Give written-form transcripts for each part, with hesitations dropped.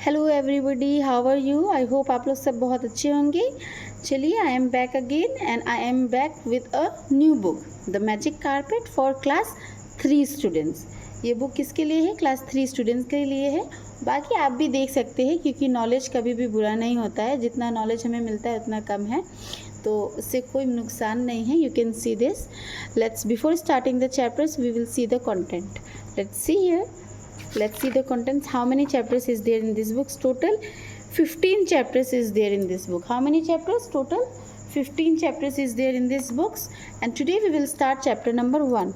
Hello everybody, how are you? I hope आप लोग सब बहुत अच्छे होंगे। चलिए, I am back again and I am back with a new book, the magic carpet for class 3 students. ये book किसके लिए है? क्लास 3 स्टूडेंट्स के लिए है। बाकी आप भी देख सकते हैं, क्योंकि नॉलेज कभी भी बुरा नहीं होता है। जितना नॉलेज हमें मिलता है उतना कम है, तो उससे कोई नुकसान नहीं है। You can see this. Let's before starting the chapters we will see the content. Let's see here. Let's see the contents. How many chapters is there in this book? Total 15 chapters is there in this book. How many chapters? Total 15 chapters is there in this books. And today we will start chapter number 1.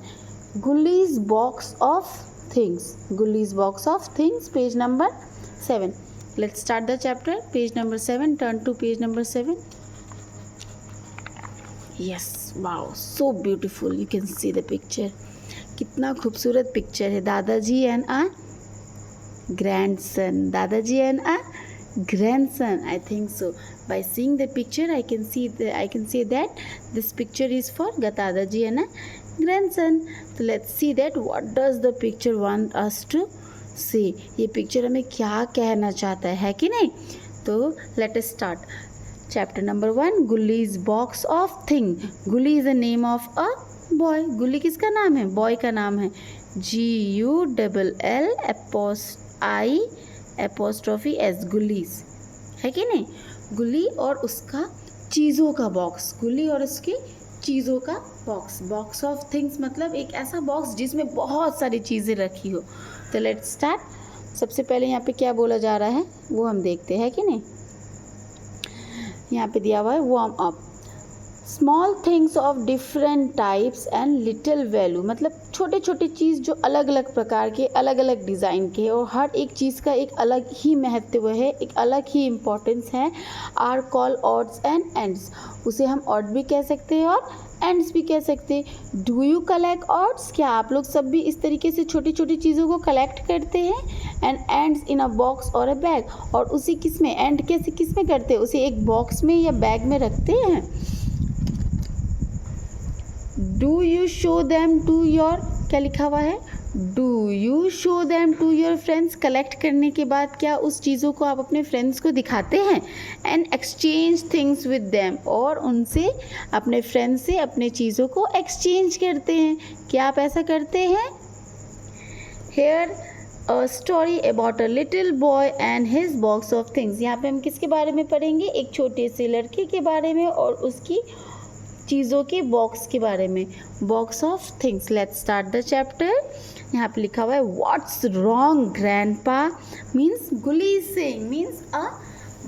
Gully's Box of Things. Gully's Box of Things, page number 7. Let's start the chapter. Page number 7. Turn to page number 7. Yes, wow, so beautiful. You can see the picture. कितना खूबसूरत picture है. दादाजी and a grandson. Dadaji and a grandson, I think so. By seeing the picture I can see that this picture is for Dadaji and a grandson. So let's see that what does the picture want us to say. ये picture हमें क्या कहना चाहता है कि नहीं? तो let us start. Chapter number 1, Gully's Box of Thing. Gully is the name of a boy. गुल्ली किसका नाम है? बॉय का नाम है. GULLI'(S), गुल्लीज है कि नहीं? गुल्ली और उसका चीज़ों का बॉक्स. गुल्ली और उसकी चीज़ों का बॉक्स. बॉक्स ऑफ थिंग्स मतलब एक ऐसा बॉक्स जिसमें बहुत सारी चीज़ें रखी हो. तो लेट्स स्टार्ट. सबसे पहले यहाँ पे क्या बोला जा रहा है वो हम देखते हैं कि नहीं. यहाँ पे दिया हुआ है warm up. Small things of different types and little value, मतलब छोटे छोटे चीज़ जो अलग अलग प्रकार के, अलग अलग डिज़ाइन के, और हर एक चीज़ का एक अलग ही महत्व है, एक अलग ही इम्पोर्टेंस है. Are call odds and ends. उसे हम ऑड भी कह सकते हैं और एंड्स भी कह सकते हैं. Do you collect odds? क्या आप लोग सब भी इस तरीके से छोटी छोटी चीज़ों को कलेक्ट करते हैं? And ends in a box और अ बैग. और उसे किस में, एंड कैसे किस में करते हैं? उसे एक बॉक्स में या बैग में रखते हैं. Do you show them to your, क्या लिखा हुआ है? Do you show them to your friends. Collect करने के बाद क्या उस चीज़ों को आप अपने फ्रेंड्स को दिखाते हैं? And exchange things with them, और उनसे, अपने फ्रेंड्स से अपने चीज़ों को एक्सचेंज करते हैं. क्या आप ऐसा करते हैं? Here a story about a little boy and his box of things. यहाँ पे हम किसके बारे में पढ़ेंगे? एक छोटे से लड़के के बारे में और उसकी चीज़ों के बॉक्स के बारे में. Box of things. Let's start the chapter. यहाँ पे लिखा हुआ है what's wrong grandpa. Means Gulli saying, means a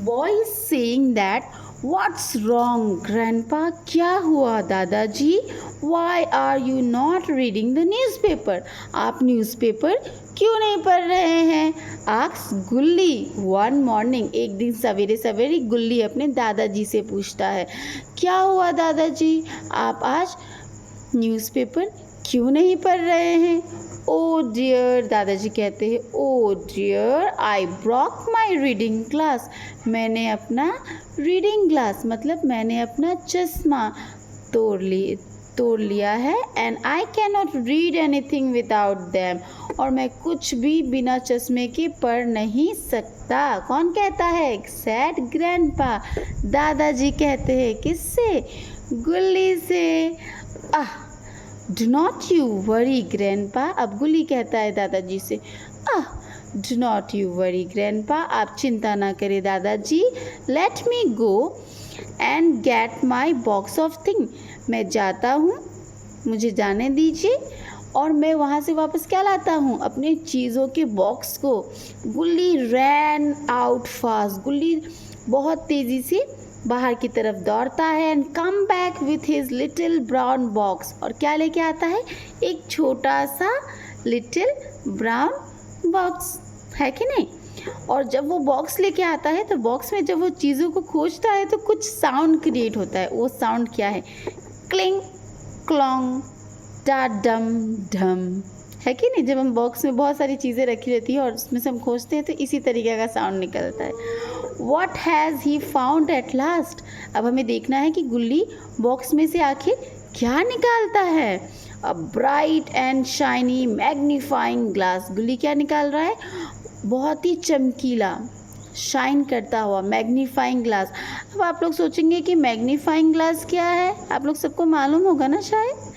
boy is saying that what's wrong grandpa, क्या हुआ दादाजी? Why are you not reading the newspaper. आप न्यूज़पेपर क्यों नहीं पढ़ रहे हैं? आस्क्स गुल्ली वन मॉर्निंग. एक दिन सवेरे सवेरे गुल्ली अपने दादाजी से पूछता है, क्या हुआ दादाजी, आप आज न्यूज़पेपर क्यों नहीं पढ़ रहे हैं? ओ डियर, दादाजी कहते हैं, oh dear I broke my reading glass. मैंने अपना रीडिंग ग्लास मतलब मैंने अपना चश्मा तोड़ लिया है. And I can not read anything without them. और मैं कुछ भी बिना चश्मे के पढ़ नहीं सकता. कौन कहता है? Sad grandpa. दादाजी कहते हैं. किससे? गुल्ली से. Do not you worry grandpa. अब गुल्ली कहता है दादाजी से, do not you worry grandpa, आप चिंता ना करें दादाजी. Let me go and get my box of thing. मैं जाता हूँ, मुझे जाने दीजिए, और मैं वहाँ से वापस क्या लाता हूँ? अपने चीज़ों के बॉक्स को. गुल्ली रैन आउट फास्ट. गुल्ली बहुत तेज़ी से बाहर की तरफ दौड़ता है. And come back with his little brown box. और क्या लेके आता है? एक छोटा सा लिटिल ब्राउन बॉक्स, है कि नहीं? और जब वो बॉक्स लेके आता है तो बॉक्स में जब वो चीज़ों को खोजता है तो कुछ साउंड क्रिएट होता है. वो साउंड क्या है? क्लिंग क्लॉन्ग टा डम ढम, है कि नहीं? जब हम बॉक्स में बहुत सारी चीज़ें रखी रहती है और उसमें से हम खोजते हैं तो इसी तरीके का साउंड निकलता है. What has he found at last. अब हमें देखना है कि गुल्ली बॉक्स में से आखिर क्या निकालता है. A bright and shiny magnifying glass. गुल्ली क्या निकाल रहा है? बहुत ही चमकीला, शाइन करता हुआ, मैग्नीफाइंग ग्लास। अब आप लोग सोचेंगे कि मैग्नीफाइंग ग्लास क्या है, आप लोग सबको मालूम होगा ना शायद।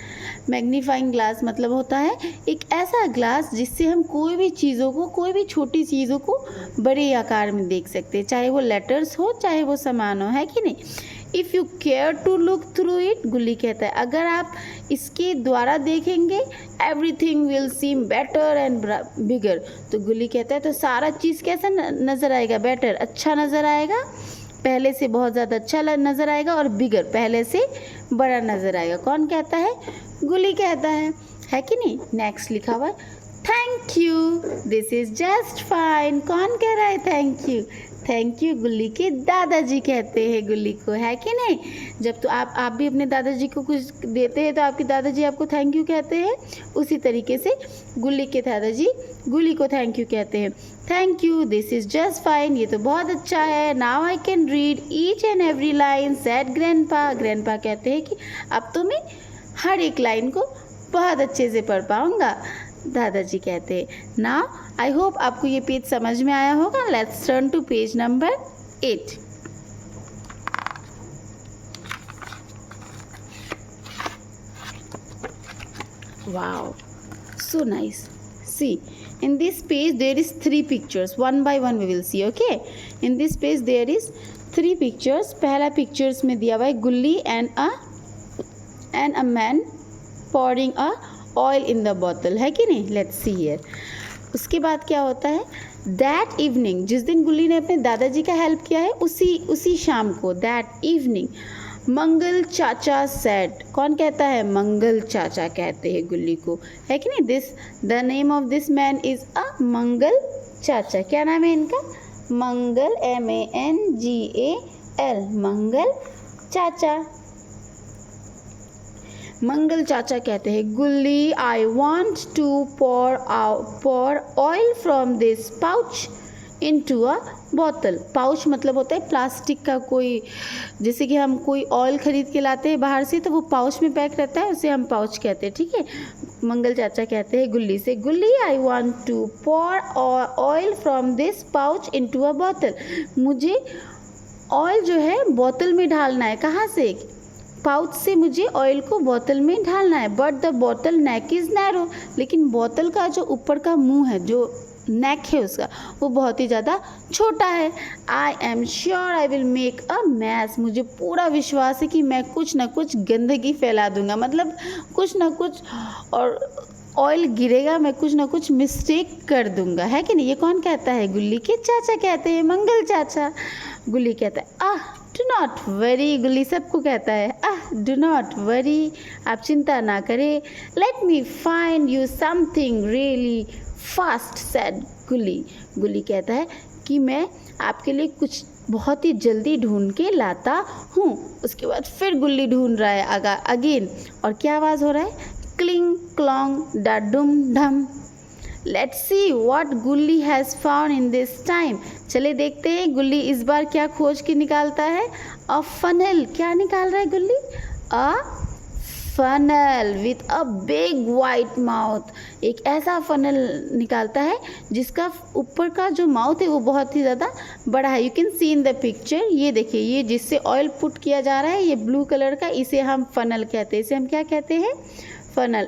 मैग्नीफाइंग ग्लास मतलब होता है एक ऐसा ग्लास जिससे हम कोई भी चीज़ों को, कोई भी छोटी चीज़ों को बड़े आकार में देख सकते हैं, चाहे वो लेटर्स हो चाहे वो सामान हो, है कि नहीं। If you care to look through it, Gulli कहता है अगर आप इसके द्वारा देखेंगे, everything will seem better and bigger. तो गुल्ली कहता है तो सारा चीज़ कैसा नज़र आएगा, बेटर, अच्छा नज़र आएगा, पहले से बहुत ज़्यादा अच्छा नज़र आएगा, और बिगर, पहले से बड़ा नज़र आएगा। कौन कहता है, गुल्ली कहता है कि नहीं। नेक्स्ट लिखा हुआ है thank you, this is just fine. कौन कह रहा है थैंक यू, थैंक यू गुल्ली के दादाजी कहते हैं गुल्ली को, है कि नहीं। जब तो आप भी अपने दादाजी को कुछ देते हैं तो आपके दादाजी आपको थैंक यू कहते हैं, उसी तरीके से गुल्ली के दादाजी गुल्ली को थैंक यू कहते हैं। Thank you, this is just fine, ये तो बहुत अच्छा है। Now I can read each and every line, said grandpa. Grandpa कहते हैं कि अब तो मैं हर एक लाइन को बहुत अच्छे से पढ़ पाऊँगा, दादाजी कहते हैं। नाउ आई होप आपको ये पेज समझ में आया होगा। Let's turn to page number 8। Wow, so nice. See, in this page there is 3 pictures. One by one we will see. Okay, in this page there is 3 pictures. पहला pictures में दिया हुआ है गुल्ली and a man pouring a oil in the bottle, है कि नहीं। Let's see here. उसके बाद क्या होता है, दैट इवनिंग, जिस दिन गुल्ली ने अपने दादाजी का हेल्प किया है उसी शाम को, दैट इवनिंग मंगल चाचा सेड। कौन कहता है, मंगल चाचा कहते हैं गुल्ली को, है कि नहीं। The name of this man is a Mangal chacha. क्या नाम है इनका, मंगल, MANGAL, मंगल चाचा। मंगल चाचा कहते हैं Gulli I want to pour oil from this pouch into a बोतल। पाउच मतलब होता है प्लास्टिक का कोई, जैसे कि हम कोई ऑयल खरीद के लाते हैं बाहर से तो वो पाउच में पैक रहता है, उसे हम पाउच कहते हैं, ठीक है। मंगल चाचा कहते हैं गुल्ली से, Gulli I want to pour oil from this pouch into a बोतल। मुझे ऑयल जो है बोतल में ढालना है, कहाँ से, पाउच से मुझे ऑयल को बोतल में ढालना है। बट द बोतल नेक इज़ नैरो, लेकिन बोतल का जो ऊपर का मुंह है, जो नेक है उसका, वो बहुत ही ज़्यादा छोटा है। I am sure I will make a mess, मुझे पूरा विश्वास है कि मैं कुछ ना कुछ गंदगी फैला दूंगा, मतलब कुछ ना कुछ और ऑयल गिरेगा, मैं कुछ ना कुछ मिस्टेक कर दूंगा, है कि नहीं। ये कौन कहता है, गुल्ली के चाचा कहते हैं, मंगल चाचा। गुल्ली कहता है डू नॉट वरी, गुल्ली सबको कहता है डू नॉट वरी, आप चिंता ना करें। Let me find you something really fast said गुल्ली। गुल्ली कहता है कि मैं आपके लिए कुछ बहुत ही जल्दी ढूंढ के लाता हूँ। उसके बाद फिर गुल्ली ढूंढ रहा है अगेन, और क्या आवाज़ हो रहा है, क्लिंग क्लॉन्ग डम ढम। लेट्स सी व्हाट गुल्ली has found in this time. चले देखते हैं गुल्ली इस बार क्या खोज के निकालता है। अ फनल, क्या निकाल रहा है गुल्ली, a funnel with a big white mouth. एक ऐसा फनल निकालता है जिसका ऊपर का जो माउथ है वो बहुत ही ज़्यादा बड़ा है। You can C in the picture, ये देखिए, ये जिससे ऑयल पुट किया जा रहा है, ये ब्लू कलर का, इसे हम फनल कहते हैं। इसे हम क्या कहते हैं, फनल,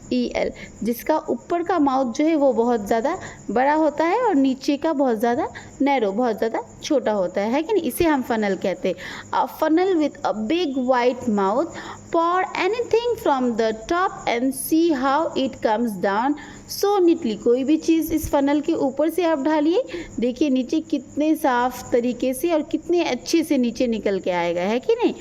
FUNNEL, जिसका ऊपर का माउथ जो है वो बहुत ज़्यादा बड़ा होता है और नीचे का बहुत ज़्यादा नैरो, बहुत ज़्यादा छोटा होता है कि नहीं, इसे हम फनल कहते हैं। A funnel with a big white mouth, pour anything from the top and see how it comes down so neatly। कोई भी चीज़ इस फनल के ऊपर से आप ढालिए, देखिए नीचे कितने साफ तरीके से और कितने अच्छे से नीचे निकल के आएगा, है कि नहीं।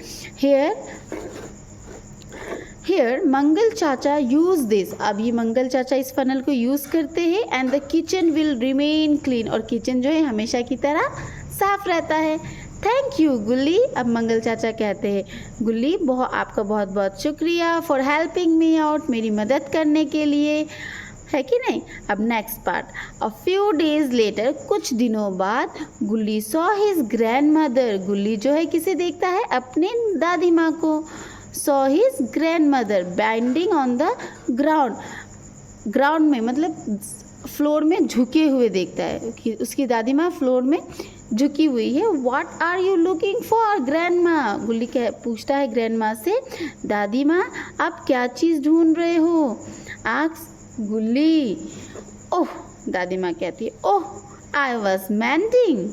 Here मंगल चाचा यूज़ दिस, अब ये मंगल चाचा इस फनल को यूज़ करते हैं, and the kitchen will remain clean, और किचन जो है हमेशा की तरह साफ रहता है। थैंक यू गुल्ली, अब मंगल चाचा कहते हैं, गुल्ली आपका बहुत बहुत शुक्रिया फॉर हेल्पिंग मी आउट, मेरी मदद करने के लिए, है कि नहीं। अब next part, a few days later, कुछ दिनों बाद, गुल्ली सॉ हिज ग्रैंड मदर, गुल्ली जो है किसे देखता है, अपने दादी माँ को। Saw his grand mother binding on the ground, ground में मतलब फ्लोर में झुके हुए देखता है कि उसकी दादी माँ फ्लोर में झुकी हुई है। What are you looking for grandma, Gulli पूछता है ग्रैंड माँ से, दादी माँ आप क्या चीज़ ढूंढ रहे हो, आस्क गुल्ली। ओह, दादी माँ कहती है, oh I was mending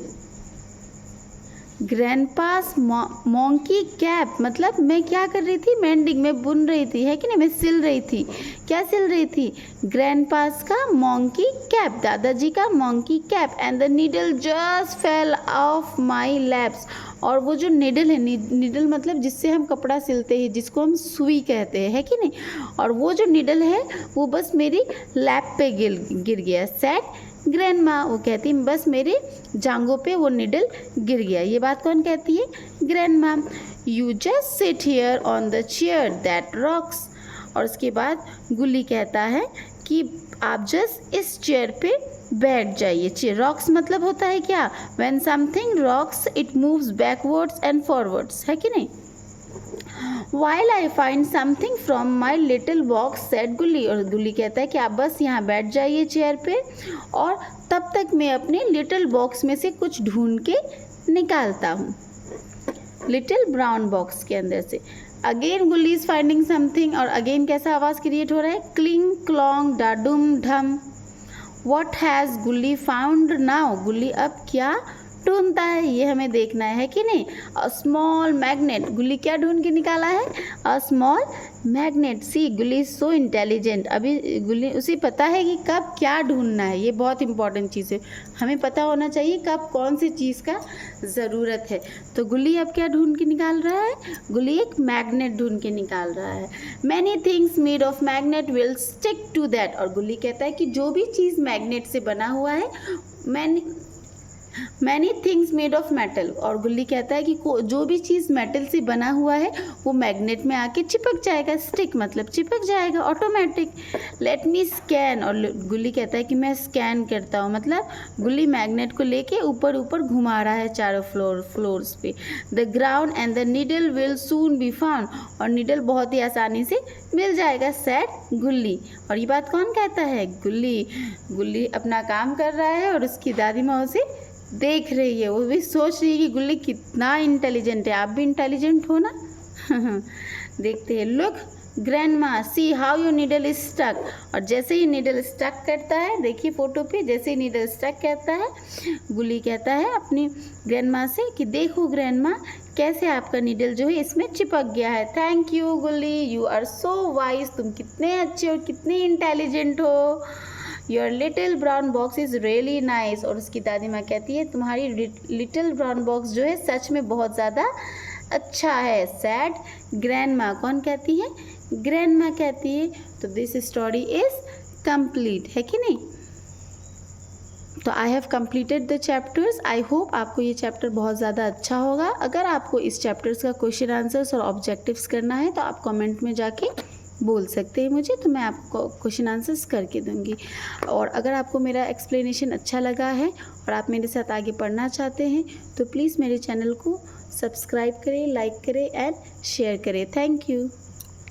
grandpa's monkey cap, मतलब मैं क्या कर रही थी, मेंडिंग, मैं बुन रही थी, है कि नहीं, मैं सिल रही थी। क्या सिल रही थी, ग्रैंडपास का मोंकी कैप, दादाजी का monkey cap, and the needle just fell of my lapse, और वो जो नीडल है, नीडल मतलब जिससे हम कपड़ा सिलते हैं, जिसको हम सुई कहते हैं, है कि नहीं, और वो जो नीडल है वो बस मेरी लैप पे गिर गया। सेट ग्रैंड माँ, वो कहती है बस मेरे जांघों पे वो नीडल गिर गया। ये बात कौन कहती है, ग्रैंड माँ। You just sit here on the chair that rocks, और उसके बाद गुल्ली कहता है कि आप जस्ट इस चेयर पे बैठ जाइए। चेयर रॉक्स मतलब होता है क्या, when something rocks it moves backwards and forwards, है कि नहीं। While I find something from my little box said गुल्ली, और गुल्ली कहता है कि आप बस यहाँ बैठ जाइए चेयर पे, और तब तक मैं अपने लिटिल बॉक्स में से कुछ ढूंढ के निकालता हूँ, लिटिल ब्राउन बॉक्स के अंदर से। अगेन गुल्ली इज फाइंडिंग समथिंग, और अगेन कैसा आवाज़ क्रिएट हो रहा है, क्लिंग क्लॉन्ग डाडुम ढम। What has गुल्ली फाउंड नाउ, गुल्ली अब क्या ढूंढता है, ये हमें देखना है कि नहीं। अ स्मॉल मैग्नेट, गुल्ली क्या ढूंढ के निकाला है, अ स्मॉल मैग्नेट। सी गुल्ली इज सो इंटेलिजेंट, अभी गुल्ली उसे पता है कि कब क्या ढूंढना है, ये बहुत इंपॉर्टेंट चीज़ है, हमें पता होना चाहिए कब कौन सी चीज़ का ज़रूरत है। तो गुल्ली अब क्या ढूंढ के निकाल रहा है, गुल्ली एक मैग्नेट ढूंढ के निकाल रहा है। Many things made of magnet will stick to that, और गुल्ली कहता है कि जो भी चीज़ मैग्नेट से बना हुआ है, many things made of metal, और गुल्ली कहता है कि जो भी चीज़ मेटल से बना हुआ है वो मैग्नेट में आके चिपक जाएगा, स्टिक मतलब चिपक जाएगा ऑटोमेटिक। लेट मी स्कैन, और गुल्ली कहता है कि मैं स्कैन करता हूँ, मतलब गुल्ली मैग्नेट को लेके ऊपर ऊपर घुमा रहा है चारों फ्लोर्स पे। The ground and the needle will soon be found, और नीडल बहुत ही आसानी से मिल जाएगा, सेड गुल्ली। और ये बात कौन कहता है, गुल्ली। गुल्ली अपना काम कर रहा है और उसकी दादी माँ उसे देख रही है, वो भी सोच रही है कि गुल्ली कितना इंटेलिजेंट है, आप भी इंटेलिजेंट हो ना। देखते हैं, look grandma see how your needle is stuck, और जैसे ही नीडल स्टक करता है, देखिए फोटो पे, जैसे ही नीडल स्टक करता है, गुल्ली कहता है अपनी ग्रैंडमा से कि देखो ग्रैंडमा कैसे आपका नीडल जो है इसमें चिपक गया है। थैंक यू गुल्ली, यू आर सो वाइज, तुम कितने अच्छे और कितने इंटेलिजेंट हो। Your little brown box is really nice, और उसकी दादी माँ कहती है तुम्हारी लिटिल ब्राउन बॉक्स जो है सच में बहुत ज़्यादा अच्छा है। सैड ग्रैंड माँ, कौन कहती है, ग्रैंड माँ कहती है। तो दिस स्टोरी इज़ कंप्लीट, है कि नहीं। तो I have completed the chapters. I hope आपको ये चैप्टर बहुत ज़्यादा अच्छा होगा। अगर आपको इस चैप्टर्स का क्वेश्चन आंसर्स और ऑब्जेक्टिव्स करना है तो आप कमेंट में जाके बोल सकते हैं मुझे, तो मैं आपको क्वेश्चन आंसर्स करके दूंगी। और अगर आपको मेरा एक्सप्लेनेशन अच्छा लगा है और आप मेरे साथ आगे पढ़ना चाहते हैं तो प्लीज़ मेरे चैनल को सब्सक्राइब करें, लाइक करें एंड शेयर करें। Thank you.